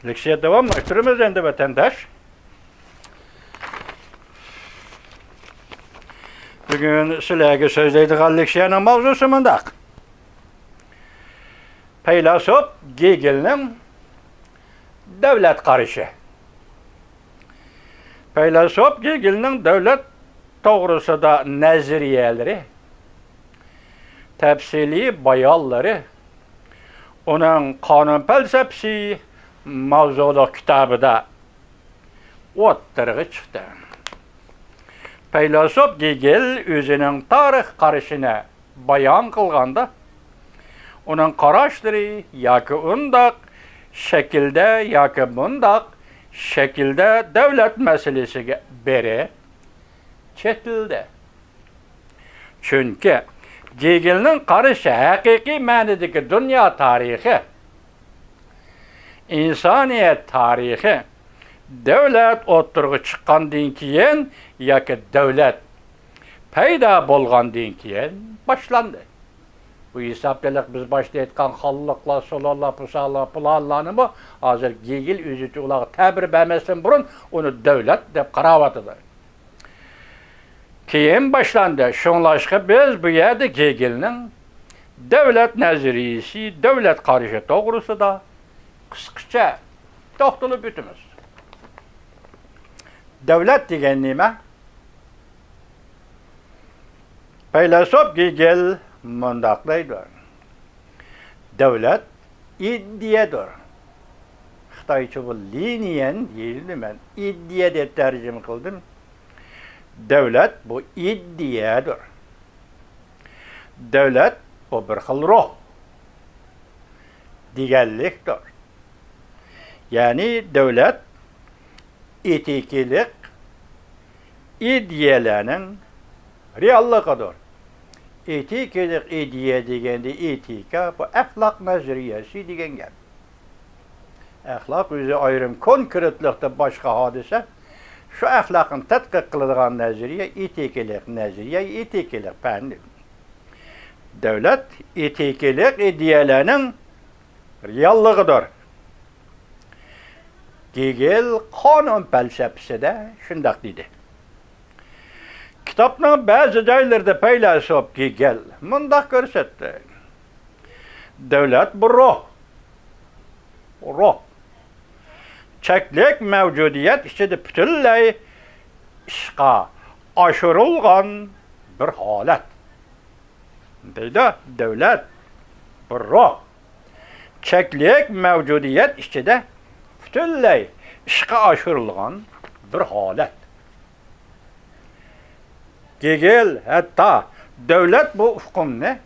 Leksiya devam ettirimiz endi vatandaş. Bugün sizlarga so'zlaydigan leksiyaning mavzusi mundaq. Faylasuf Gegelning davlat qarashi. Faylasuf Gegelning davlat to'g'risida nazariyalari, tafsiliy bayonlari, uning qonun falsafasi mavzuli kitobida o'ttirg'i chiqdi. Faylasuf Gegel o'zining tarix qarashini bayon qilganda, uning qarashlari yoki undaq shaklda yoki bundaq shaklda davlat masalasiga beri chetildi. Chunki Gegelning qarashi haqiqiy ma'nodagi dunyo tarixi, insoniyat tarixi, davlat o'ttirg'i chiqqandan keyin yoki davlat paydo bo'lgandan keyin boshlandi. Bu hisobdalik biz boshda aytgan xalqlar, so'llar, pusalar, planlarni bu hozir Gegel o'zi ularga ta'bir bermasdan burun uni davlat deb qarayotdi. Keyin boshlandi. Shunlashqa biz bu yerda Gegelning davlat nazariyasi, davlat qarashi to'g'risida qisqacha to'xtalib o'tamiz. Davlat degan nima? Faylasuf Gegel mundaq deydi. Davlat iddiyadir. Xitoycha bu liniyan deyildi, men iddiya deb tarjima qildim. Davlat bu iddiyadir. Davlat bu bir xil ruh deganlikdir. Ya'ni davlat etikilik ideyalarning realligidir. Etikilik ideya deganda etika bu axloq nazariyasi degan gap. Axloq o'zi ayrim konkretlikda boshqa hodisa. Şu axloqni tadqiq qiladigan nazariya etikilik nazariya, etikilik fani. Davlat etikilik ideyalarning realligidir. Gegel qonun falsafasida shundoq dedi. Kitobning ba'zi joylarida Faylasuf Gegel mundaq ko'rsatdi. Davlat bu ruh. Cheklik mavjudiyat ichida butunlay ishqa oshirilgan bir holat. Deydi, davlat bir ruh. Cheklik mavjudiyat ichida butunlay ishqa oshirilgan bir holat. Gegel hatta davlat bu hukmni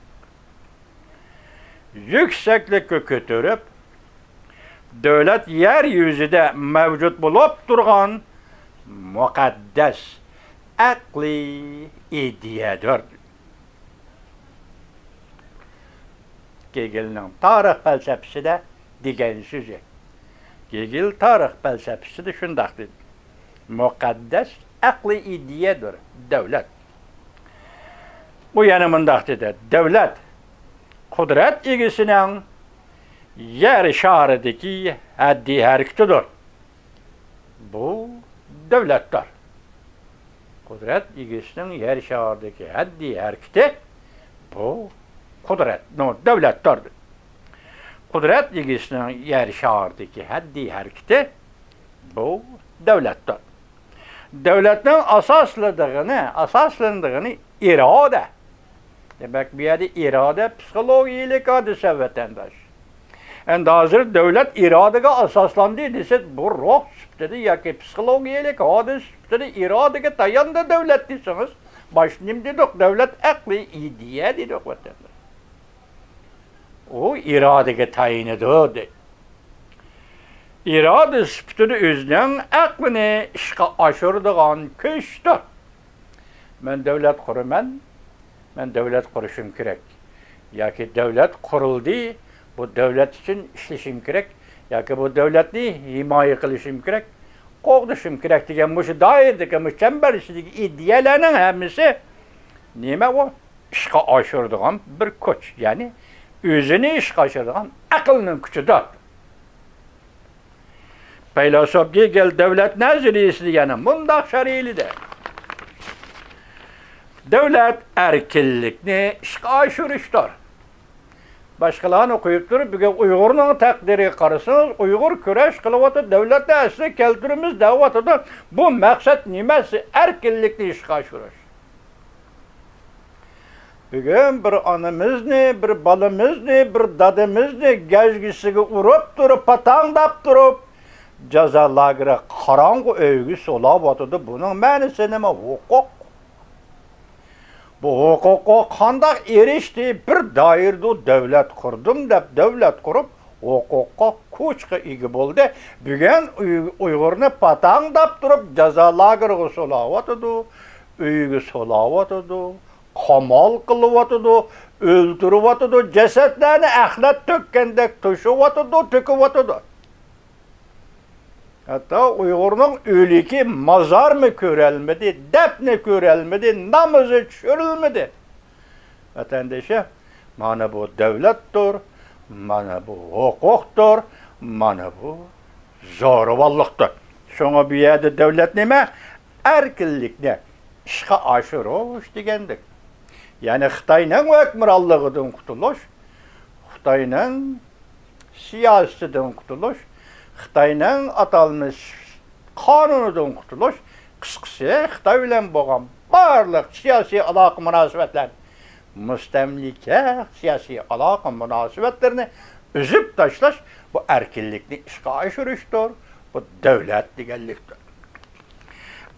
yuksaklikka ko'tarib, davlat yer yuzida mavjud bo'lib turgan muqaddas aqliy ideyadir. Gegelning tarix falsafasida degan so'zi. Gegel tarix falsafasida shundoq dedi. Muqaddas aqliy ideyadir davlat. Bu yana mundaq dedi. Davlat qudrat egasining yer sharidagi haddi harakatidir. Bu davlatdir. Qudrat egasining yer sharidagi haddi harakati bu qudrat, davlatdir. Qudrat egasining yer sharidagi haddi harakati bu davlatdir. Davlatning asoslandig'ini iroda. Demak, bu yerda iroda psixologiyalik hodisa vatandosh. Endi hozir davlat irodaga asoslandi desa, bu ruh sifatida yoki psixologiyalik hodisa sifatida irodaga tayandı davlat desangiz, boshnim dedik, davlat aqliy ideya dedik vatandosh. O irodaga tayinadi. İrade sifatida o'zining aqlini ishga oshiradigan kuchdir. Men davlat quraman, men davlat qurishim kerak. Yoki davlat qurildi, bu davlat uchun ishlashim kerak, yoki bu davlatni himoya qilishim kerak, qo'g'dishim kerak degan shu doiradagi chambar ichidagi ideyalarning hammasi nima u? Ishga oshiradigan bir kuch, ya'ni o'zini ishga oshiradigan aqlning kuchidir. Faylasop Hegel devlet nazariyesi degani bundaq şəriylidir. Devlet erkinlikni işqa aşırışdır. Başqalarını qoyub durub, bugün Uygur'un təqdiri qarısınız, Uygur köreş qılıvatı, devlette əsli keltirimiz davatıdır. Bu məqsəd niməsi? Erkinlikni işqa aşırış. Bugün bir anımızını, bir balımızını, bir dadımızını gəzgisiga urup durup, patandap durup, ceza lagıra karanğı övgü solavatıdır. Bunun mənisi nima? Hukuk. Bu hukuka qandaq erişdi, bir dairde devlet kurdum deb devlet kurup, hukuka kuchqa ega bo'ldi. Bugün Uygurni patandap durup, ceza lagıra solavatıdır, övgü solavatıdır. Qamal qılıvatıdı, öldürüvatıdı, cesetlerini ahlat tökkendek tuşuvatıdı, töküvatıdı. Hatta Uygur'un ölüki mazar mı körelmedi, defne körelmedi, namazı çürülmedi. Vatandaşa, mana bu devlettir, mana bu hukuktur, mana bu zo'ravonlikdir. Şoňa bu ýerde devlet nime? Erkinlikni işqa aşırış degendik. Yani Xitayning hukmronligidan qutulish, Xitayning siyosatidan qutulish, Xitayning atalmış qonunidan qutulish, qisqasi Xitoy bilan bo'lgan barliq siyosiy aloqa munosabatlar, mustamlika siyosiy aloqa munosabatlarini üzüp tashlash bu erkinlikni ishqa oshirishdir, bu davlat deganlikdir.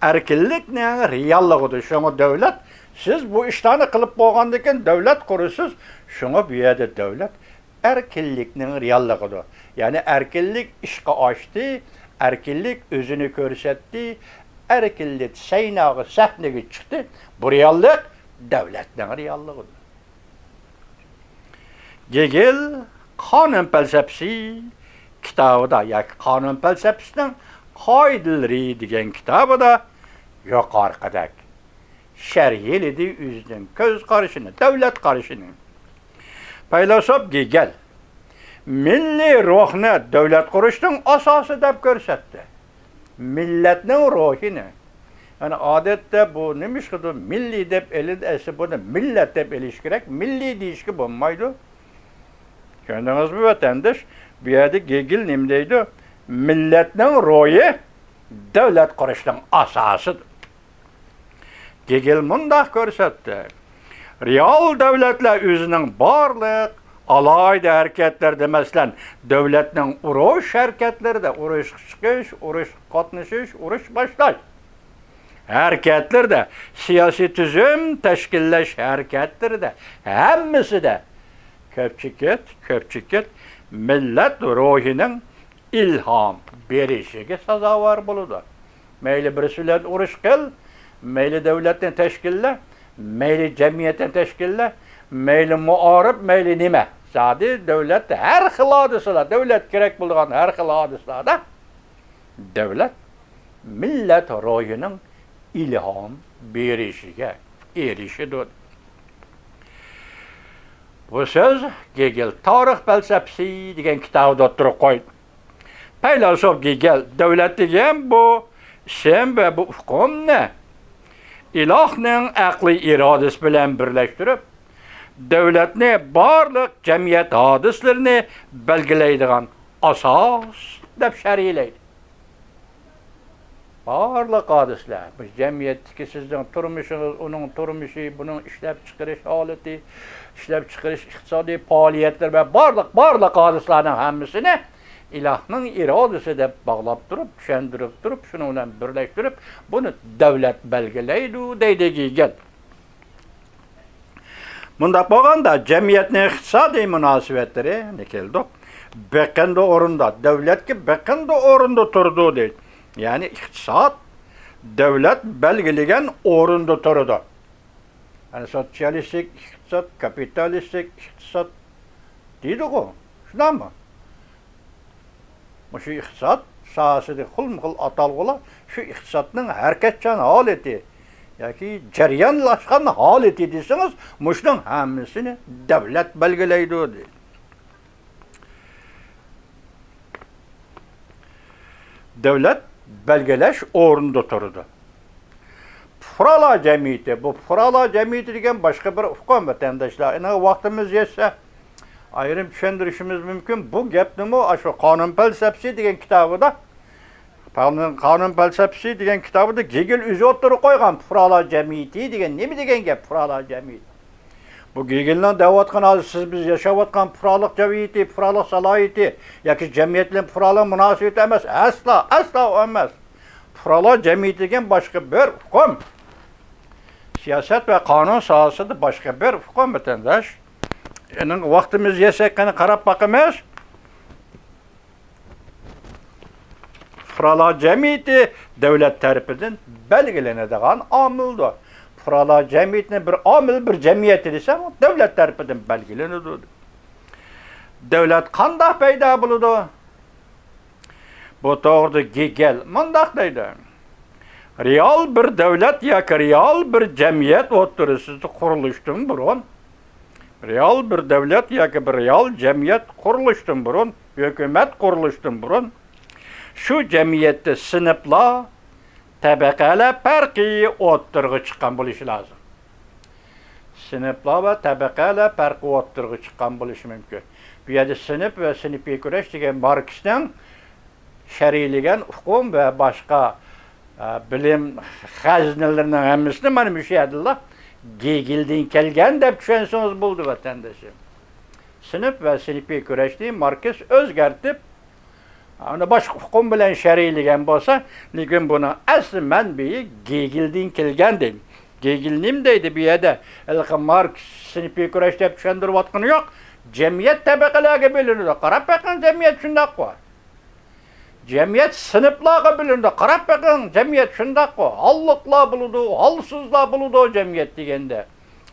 Erkinlikning realligidir. Şoňa devlet, siz bu işlerini qılıp bolgandan devlet kurursiz, şoňa bu ýerde devlet erkinlikning realligidir. Yani erkinlik işqa açtı, erkinlik özünü körsetdi, erkinlik saynağı sahnege çıktı. Bu reallik devletning realligidir. Hegel qonun felsefesi kitabida, yoki qonun felsefesining qoidaları degan kitabida yuqorqidek şerhiyelidi özünün köz qarışını, devlet qarışını. Faylasop Hegel milli ruhni devlet qurishning asosi deb ko'rsatdi. Millatning ruhini. Yani adette bu nima qildi? Milli deb elid buni millat deb elish kerak. Milli deyishga bo'lmaydi. Ko'rdingizmi vatandaş? Bu yerda Hegel nima deydi? Millatning ruhi devlet qurishning asosidir. Hegel mundaq ko'rsatdi. Real devletler özünün barliq alayda hareketler demeslen devletning urush hareketleri de urush chiqish, urush qatnashish, urush boshlash hareketleri de siyasi tüzüm teşkillash hareketleri de hammasi de köpçükket millet ruhining ilham berishiga sazovor bo'ladi. Mayli birisi bilan urush qil, mayli devletni teşkilla, mayli jamiyatni teşkilla, mayli muarif, mayli nima. Zadi devlet her xil hodisalar, devlet kerak bo'lgan her xil hodisalarda devlet millet ruhining ilham berishiga erishadi. Bu söz Hegel tarix felsefesi degan kitobda turib qo'ydi. Faylasop Hegel devlet degan bu sen ve bu hukmni ilohning aqliy irodasi bilan birlashtirib devletni barliq jamiyat hodislarini belgilaydigan asos deb sharhlaydi. Barliq hodislar, bu jamiyatdagi sizning turmushingiz, uning turmushi, buning ishlab chiqarish holati, ishlab chiqarish iqtisodiy faoliyatlar va barliq hodislarning hammasini ilohning irodasi deb bog'lab turib, tushuntirib turib, shuni bilan birlashtirib, buni davlat belgilaydi deydi Hegel. Bunda bo'lganda jamiyatning iqtisodiy munosabatlari ne keldi? Beqindi o'rinda, davlatga beqindi o'rinda turdi deydi. Yani iqtisod davlat belgilagan o'rinda turdi. Yani sotsialistik iqtisod, kapitalistik iqtisod deydi-ku. Shundanmi? Şu iqtisod sohasida xilma-xil atalg'ular shu iqtisodning harakatchan holati yoki jarayonlashgan holati desangiz, mushning hammasini davlat belgilaydi deydi. devlet belgeleş orunda oturdu. Furala cemiyeti, bu Furala cemiyeti degen başka bir ufkun vatandaşlar. Yani vaktimiz yetse ayrım düşündürüşümüz mümkün. Bu gap nima? Şu Kanun felsefesi degen kitabıda Kanun felsefesi degen kitabıda Hegel özü o'tirib qo'ygan Furala cemiyeti degen nima degen gap Furala cemiyeti. Bu Hegel'den devatkan az siz biz yaşavatkan Furalık cemiyeti, Furalık salayeti, yoki cemiyetle Furalık münasebeti emas. Asla emas. Furala cemiyeti degen başka bir hukm. Siyaset ve kanun sahasında başka bir hukm vatandaş. Yani vaktimiz yesek qarab bakımız. Furala cemiyeti devlet tarafından belgelenadigan amildir. Furala cemiyetine bir amil, bir cemiyeti desem, devlet tarafından belgelenadi. Devlet qanday paydo bo'ladi? Bu to'g'rida Hegel mundaq deydi. Real bir devlet yoki real bir cemiyet o'rtasida qurilishdan burun, real bir devlet yoki bir real cemiyet qurilishdan burun, hukumat qurilishdan burun, şu cemiyette sınıflar, tabaqalar farqi o'rtaga chiqqan bo'lishi lozim. Sınıflar ve tabaqalar farqi o'rtaga chiqqan bo'lishi mumkin. Bu yerda sınıf ve sınıfiy kurash degan Marksning shar'iylagan hukm ve başka bilim hazinelerining hammasini mana bu yerda Hegel'den kelgan deb tushunsangiz bo'ldi vatandoshim. Sınıf ve sınıfiy kurashni Marks o'zgartib ana başka hukm bilan shar'iylagan bo'lsa, lekin buni asli manbai Hegel'den kelgan deydi. Hegel nim deydi bu yerda? Marx sınıfiy kurash deb tushuntirayotgani yo'q. Cemiyet tabaqalarga bo'linadi. Qarab bakın cemiyet shundoq qo'y. Cemiyet sınıflarga bo'linadi. Qarab bakın cemiyet shundoq qo'y. Hallıqlar bo'ladi, halsizlar bo'ladi cemiyet deganda.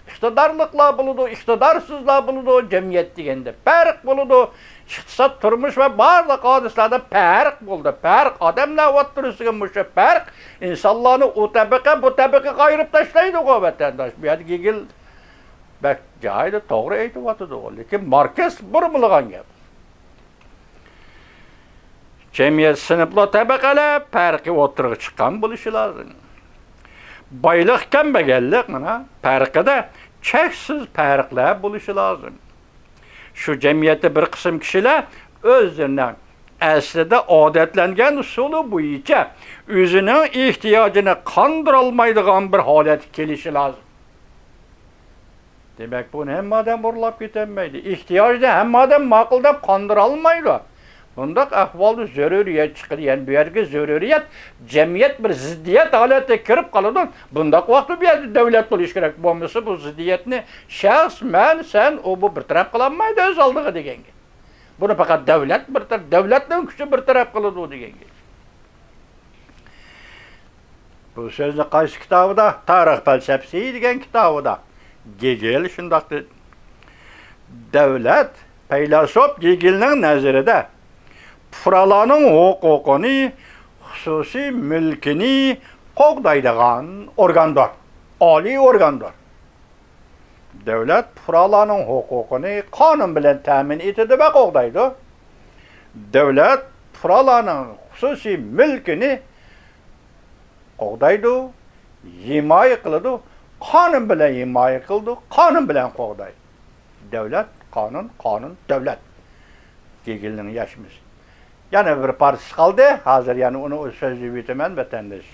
İqtidarlıqlar bo'ladi, iqtidarsizlar bo'ladi cemiyet deganda. Farq bo'ladi. İqtisod, turmush va barliq hodislarda farq bo'ldi. Farq odamlar o'rtasida musha farq insonlarni o tabaqa bu tabaqaga ayirib tashlaydi o vatandosh. Bu yerda Hegel bak joyida to'g'ri aytyapti, lekin Marks burmilgan gap. Cemiyet sınıflar tabaqalar farqi o'rtaga chiqqan bo'lishi lozim. Boylik kambag'allik mana farqida cheksiz farqlar bo'lishi lozim. Şu cemiyette bir kısım kişiler özlerinden aslida odatlangan usuli bo'yicha o'zining ehtiyojini qondirolmaydigan bir holat kelishi lozim. Demak, buni hamma odam burlab ketolmaydi. Ehtiyojni hamma odam ma'quldab qondirolmaydi. Bundaq ahvolda zaruriyat chiqadi. Yani bu yerga zaruriyat jamiyat bir ziddiyat holatiga kirib qoladi. Bundaq vaqtda bu yerda davlat bo'lish kerak. Bo'lmasa bu ziddiyatni shaxs, men, sen o bu bir taraf qilolmaydi o'z oldiga deganga. Buni faqat davlat bir taraf, davlatning kuchi bir taraf qiladi deganga. Bu so'zni qaysi kitobida? Tarix felsefasi degan kitobida Hegel shundoq dedi. Davlat faylasuf Hegelning nazarida Furalarning huquqini, xususiy mulkini qo'g'daydigan organdir. Oliy organdir. Davlat furalarning huquqini qonun bilan ta'min etadi va qo'g'daydi. Davlat furalarning xususiy mulkini qo'g'daydi, himoya qiladi, qonun bilan himoya qiladi, qonun bilan qo'g'daydi. Davlat, qonun, davlat. Hegelning yashmish. Yana bir parça kaldı. Hazır yani onu sözlü bitimen vatandaş.